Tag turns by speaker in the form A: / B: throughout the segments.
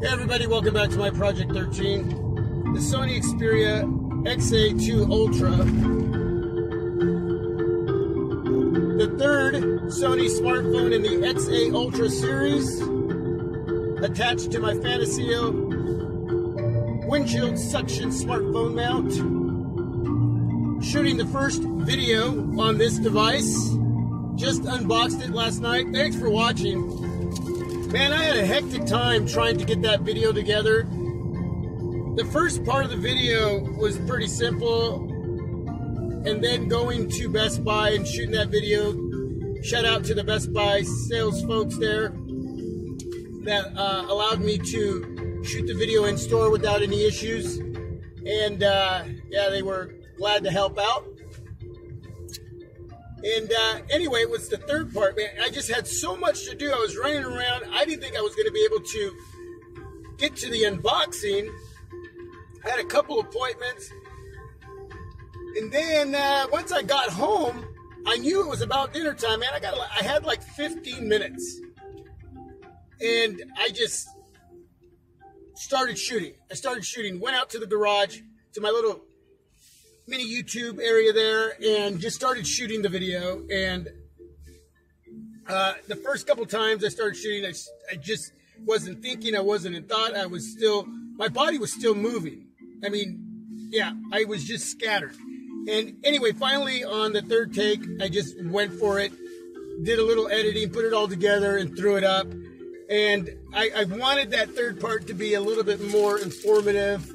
A: Hey everybody, welcome back to my Project 13. The Sony Xperia XA 2 Ultra. The third Sony smartphone in the XA Ultra series. Attached to my Fantasio windshield suction smartphone mount. Shooting the first video on this device. Just unboxed it last night. Thanks for watching. Man, I had a hectic time trying to get that video together. The first part of the video was pretty simple, and then going to Best Buy and shooting that video. Shout out to the Best Buy sales folks there that allowed me to shoot the video in store without any issues. And yeah, they were glad to help out. And anyway, it was the third part, man. I just had so much to do. I was running around. I didn't think I was going to be able to get to the unboxing. I had a couple appointments. And then once I got home, I knew it was about dinner time, man. I had like 15 minutes. And I just started shooting. Went out to the garage, to my little mini YouTube area there, and just started shooting the video. And the first couple times I started shooting, I just wasn't thinking, I wasn't in thought, my body was still moving. I mean, yeah, I was just scattered. And anyway, finally on the third take, I just went for it, did a little editing, put it all together and threw it up. And I wanted that third part to be a little bit more informative,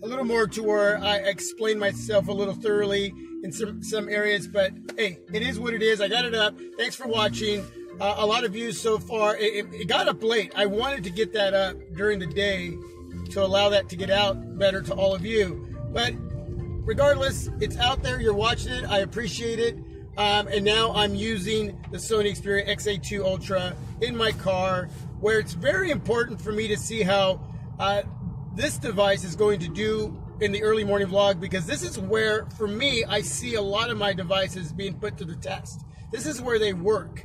A: a little more to where I explain myself a little thoroughly in some areas, but hey, it is what it is. I got it up. Thanks for watching. A lot of views so far. It got up late. I wanted to get that up during the day to allow that to get out better to all of you. But regardless, it's out there. You're watching it. I appreciate it. And now I'm using the Sony Xperia XA 2 Ultra in my car, where it's very important for me to see how this device is going to do in the early morning vlog, because this is where, for me, I see a lot of my devices being put to the test. This is where they work.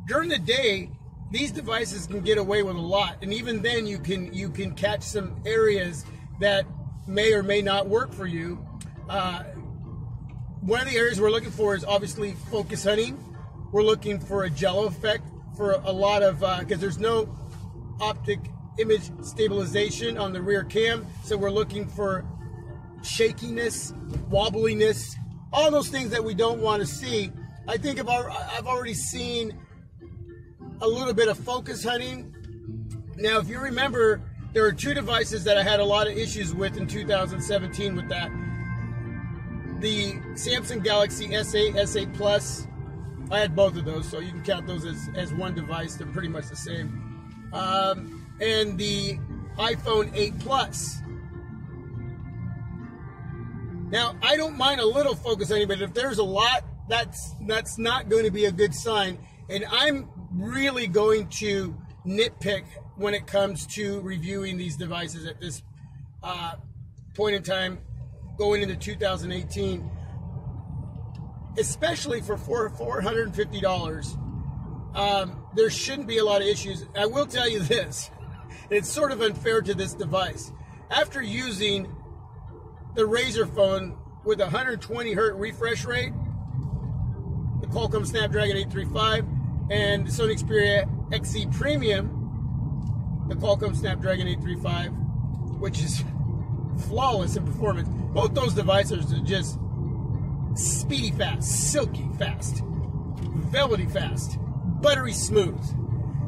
A: During the day, these devices can get away with a lot, and even then you can catch some areas that may or may not work for you. One of the areas we're looking for is obviously focus hunting. We're looking for a jello effect for a lot of, because there's no optic image stabilization on the rear cam, so we're looking for shakiness, wobbliness, all those things that we don't want to see. I think I've already seen a little bit of focus hunting. Now, if you remember, there are two devices that I had a lot of issues with in 2017 with that. The Samsung Galaxy S8, S8 Plus, I had both of those, so you can count those as one device. They're pretty much the same. And the iPhone 8 Plus. Now, I don't mind a little focus hunting, but if there's a lot, that's not going to be a good sign. And I'm really going to nitpick when it comes to reviewing these devices at this point in time, going into 2018, especially for $450. There shouldn't be a lot of issues. I will tell you this. It's sort of unfair to this device. After using the Razer phone with 120 Hz refresh rate, the Qualcomm Snapdragon 835, and the Sony Xperia XA Premium, the Qualcomm Snapdragon 835, which is flawless in performance. Both those devices are just speedy fast, silky fast, velvety fast, buttery smooth.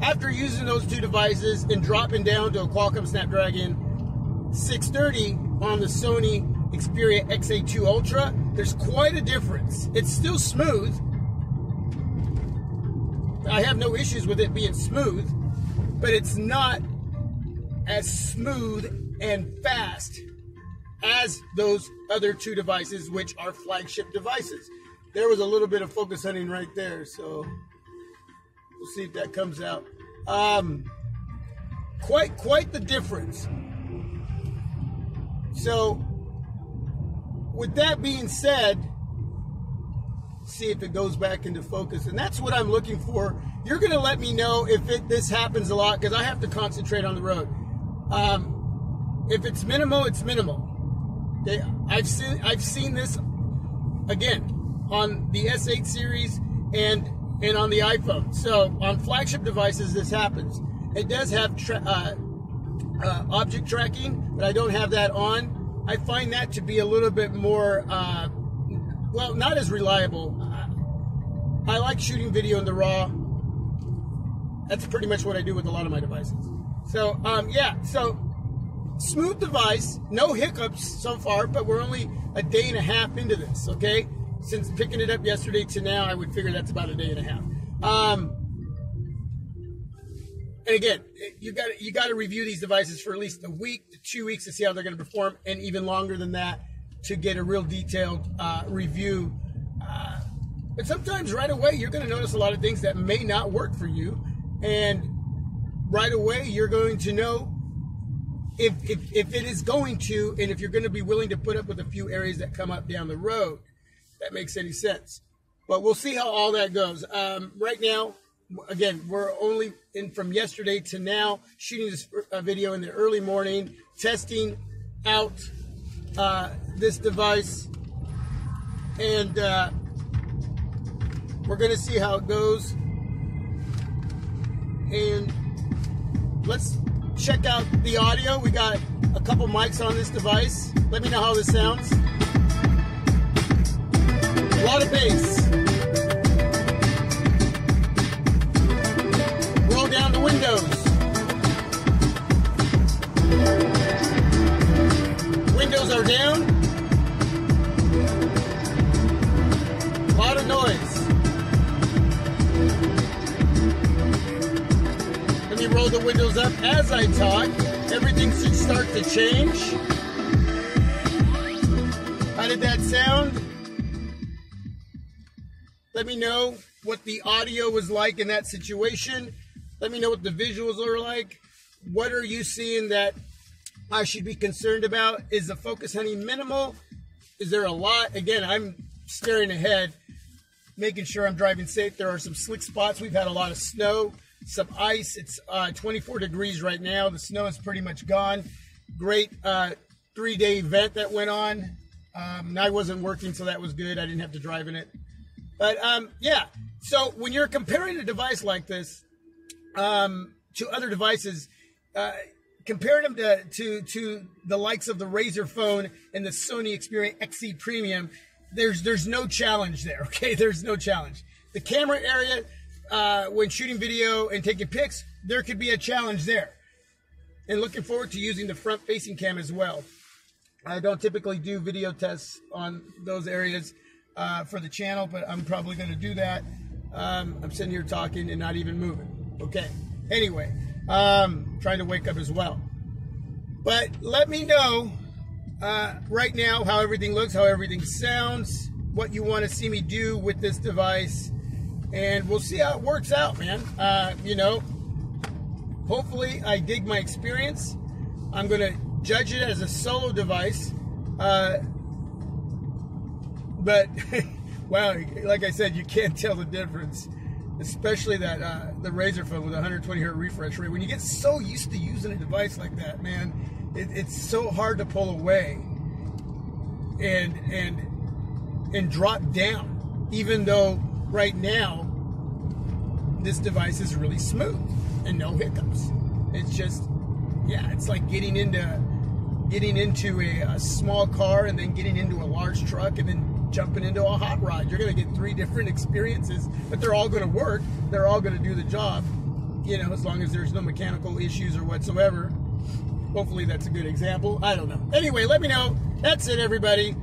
A: After using those two devices and dropping down to a Qualcomm Snapdragon 630 on the Sony Xperia XA 2 Ultra, there's quite a difference. It's still smooth. I have no issues with it being smooth, but it's not as smooth and fast as those other two devices, which are flagship devices. There was a little bit of focus hunting right there, so we'll see if that comes out. Quite the difference. So, with that being said, see if it goes back into focus. And that's what I'm looking for. You're going to let me know if this happens a lot, because I have to concentrate on the road. If it's minimal, it's minimal. Okay? I've seen this again on the S8 series and on the iPhone. So on flagship devices, this happens. It does have object tracking, but I don't have that on. I find that to be a little bit more, well, not as reliable. I like shooting video in the RAW. That's pretty much what I do with a lot of my devices. So, yeah, so smooth device, no hiccups so far, but we're only a day and a half into this, okay? Since picking it up yesterday to now, I would figure that's about a day and a half. And again, you got to review these devices for at least a week to 2 weeks to see how they're going to perform, and even longer than that to get a real detailed review. But sometimes right away you're going to notice a lot of things that may not work for you, and right away you're going to know if it is going to, and if you're going to be willing to put up with a few areas that come up down the road. If that makes any sense. But we'll see how all that goes. Right now, again, we're only in from yesterday to now, shooting this video in the early morning, testing out this device, and we're going to see how it goes. And let's check out the audio. We got a couple mics on this device. Let me know how this sounds. A lot of bass. Roll down the windows. Windows are down. A lot of noise. Let me roll the windows up as I talk. Everything should start to change. How did that sound? Let me know what the audio was like in that situation. Let me know what the visuals are like. What are you seeing that I should be concerned about? Is the focus honey minimal? Is there a lot? Again, I'm staring ahead, making sure I'm driving safe. There are some slick spots. We've had a lot of snow, some ice. It's 24 degrees right now. The snow is pretty much gone. Great 3-day event that went on. I wasn't working, so that was good. I didn't have to drive in it. But yeah, so when you're comparing a device like this to other devices, comparing them to the likes of the Razer phone and the Sony Xperia XA Premium, there's no challenge there, okay? There's no challenge. The camera area, when shooting video and taking pics, there could be a challenge there. And looking forward to using the front-facing cam as well. I don't typically do video tests on those areas for the channel, but I'm probably going to do that. I'm sitting here talking and not even moving. Okay. Anyway, trying to wake up as well. But let me know right now how everything looks, how everything sounds, what you want to see me do with this device, and we'll see how it works out, man. You know, hopefully I dig my experience. I'm going to judge it as a solo device. But, well, like I said, you can't tell the difference, especially that the Razer phone with 120 Hz refresh rate. When you get so used to using a device like that, man, it's so hard to pull away and drop down. Even though right now this device is really smooth and no hiccups. It's just, yeah, it's like getting into a small car and then getting into a large truck and then jumping into a hot rod. You're going to get 3 different experiences, but they're all going to work. They're all going to do the job, you know, as long as there's no mechanical issues or whatsoever. Hopefully that's a good example. I don't know. Anyway, let me know. That's it, everybody.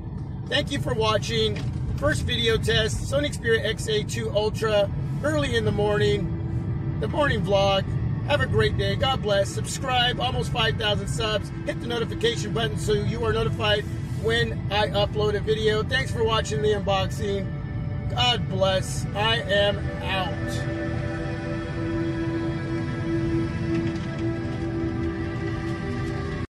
A: Thank you for watching. First video test, Sony Xperia XA 2 Ultra, early in the morning, the morning vlog. Have a great day. God bless. Subscribe. Almost 5,000 subs. Hit the notification button so you are notified when I upload a video. Thanks for watching the unboxing. God bless. I am out.